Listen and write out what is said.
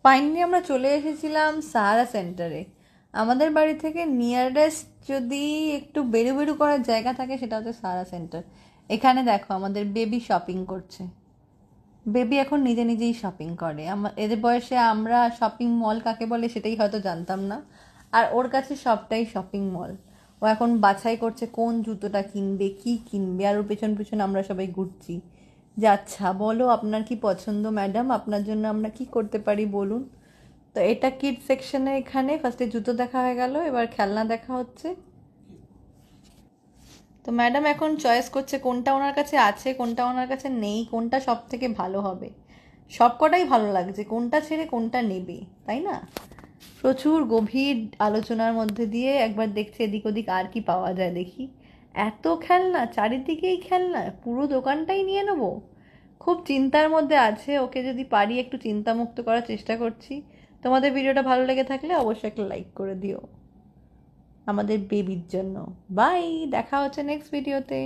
Finally আমরা চলে এসেছিলাম সাহারা সেন্টারে। আমাদের বাড়ি থেকে নিয়ারেস্ট যদি একটু বেরু বেরু করার জায়গা থাকে সেটা হচ্ছে সাহারা সেন্টার। এখানে দেখো আমাদের বেবি শপিং করছে। বেবি এখন নিজে নিজেই শপিং করে। এদের বয়সে আমরা শপিং মল কাকে বলে সেটাই হয়তো জানতাম না, আর ওর কাছে সবটাই শপিং মল। ও এখন বাছাই করছে কোন জুতোটা কিনবে, কি কিনবে, আর ওর পেছন পেছন আমরা সবাই ঘুরছি যে আচ্ছা বলো আপনার কি পছন্দ ম্যাডাম, আপনার জন্য আমরা কি করতে পারি বলুন। তো এটা কিড সেকশনে, এখানে ফার্স্টে জুতো দেখা হয়ে গেল, এবার খেলনা দেখা হচ্ছে। তো ম্যাডাম এখন চয়েস করছে কোনটা ওনার কাছে আছে, কোনটা ওনার কাছে নেই, কোনটা সব থেকে ভালো হবে। সব কটাই ভালো লাগছে, কোনটা ছেড়ে কোনটা নেবে, তাই না? প্রচুর গভীর আলোচনার মধ্যে দিয়ে একবার দেখছে এদিক ওদিক আর কি পাওয়া যায় দেখি। এত খেলনা, চারিদিকেই খেলনা, পুরো দোকানটাই নিয়ে নেবো। খুব চিন্তার মধ্যে আছে, ওকে যদি পারি একটু চিন্তামুক্ত করার চেষ্টা করছি। তোমাদের ভিডিওটা ভালো লেগে থাকলে অবশ্যই একটা লাইক করে দিও আমাদের বেবির জন্য। বাই, দেখা হচ্ছে নেক্সট ভিডিওতে।